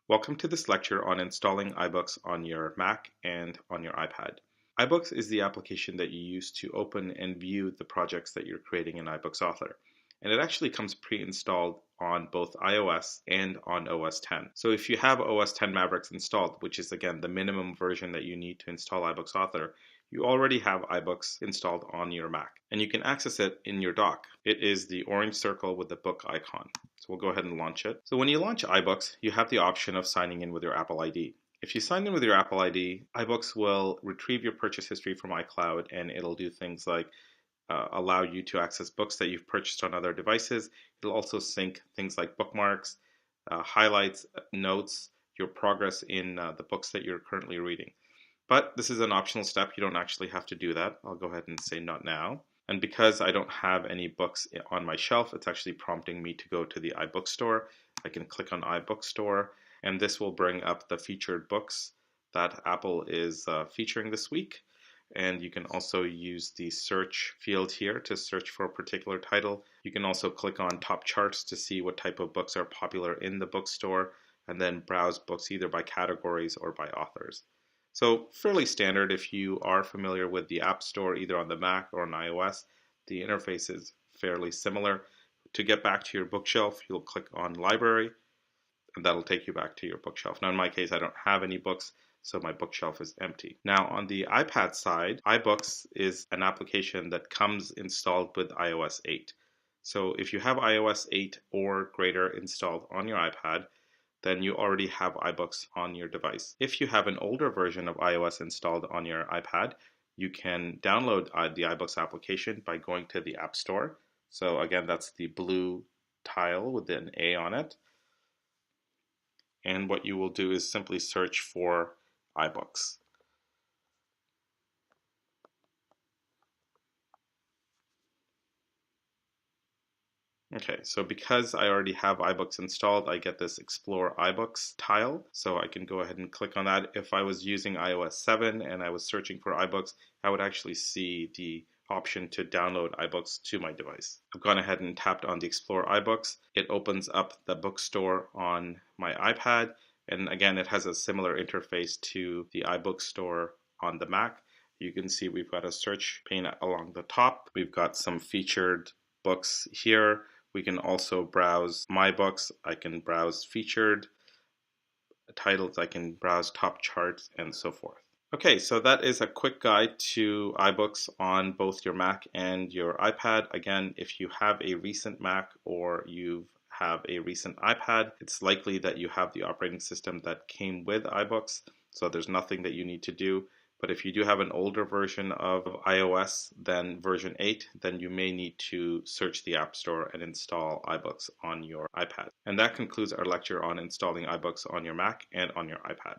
Welcome to this lecture on installing iBooks on your Mac and on your iPad. iBooks is the application that you use to open and view the projects that you're creating in iBooks Author. And it actually comes pre-installed on both iOS and on OS X. So if you have OS X Mavericks installed, which is again the minimum version that you need to install iBooks Author, you already have iBooks installed on your Mac. And you can access it in your dock. It is the orange circle with the book icon. So we'll go ahead and launch it. So when you launch iBooks, you have the option of signing in with your Apple ID. If you sign in with your Apple ID, iBooks will retrieve your purchase history from iCloud, and it'll do things like allow you to access books that you've purchased on other devices. It'll also sync things like bookmarks, highlights, notes, your progress in the books that you're currently reading. But this is an optional step. You don't actually have to do that. I'll go ahead and say not now. And because I don't have any books on my shelf, it's actually prompting me to go to the iBook store. I can click on iBook store, and this will bring up the featured books that Apple is featuring this week. And you can also use the search field here to search for a particular title. You can also click on top charts to see what type of books are popular in the bookstore, and then browse books either by categories or by authors. So fairly standard if you are familiar with the App Store either on the Mac or on iOS. The interface is fairly similar. To get back to your bookshelf, you'll click on Library, and that'll take you back to your bookshelf. Now in my case, I don't have any books, so my bookshelf is empty. Now on the iPad side, iBooks is an application that comes installed with iOS 8. So if you have iOS 8 or greater installed on your iPad, then you already have iBooks on your device. If you have an older version of iOS installed on your iPad, you can download the iBooks application by going to the App Store. So again, that's the blue tile with an A on it. And what you will do is simply search for iBooks. Okay, so because I already have iBooks installed, I get this Explore iBooks tile. So I can go ahead and click on that. If I was using iOS 7 and I was searching for iBooks, I would actually see the option to download iBooks to my device. I've gone ahead and tapped on the Explore iBooks. It opens up the bookstore on my iPad. And again, it has a similar interface to the iBook store on the Mac. You can see we've got a search pane along the top. We've got some featured books here. We can also browse my books. I can browse featured titles. I can browse top charts and so forth. Okay, so that is a quick guide to iBooks on both your Mac and your iPad. Again, if you have a recent Mac or you have a recent iPad, it's likely that you have the operating system that came with iBooks, so there's nothing that you need to do. But if you do have an older version of iOS than version 8, then you may need to search the App Store and install iBooks on your iPad. And that concludes our lecture on installing iBooks on your Mac and on your iPad.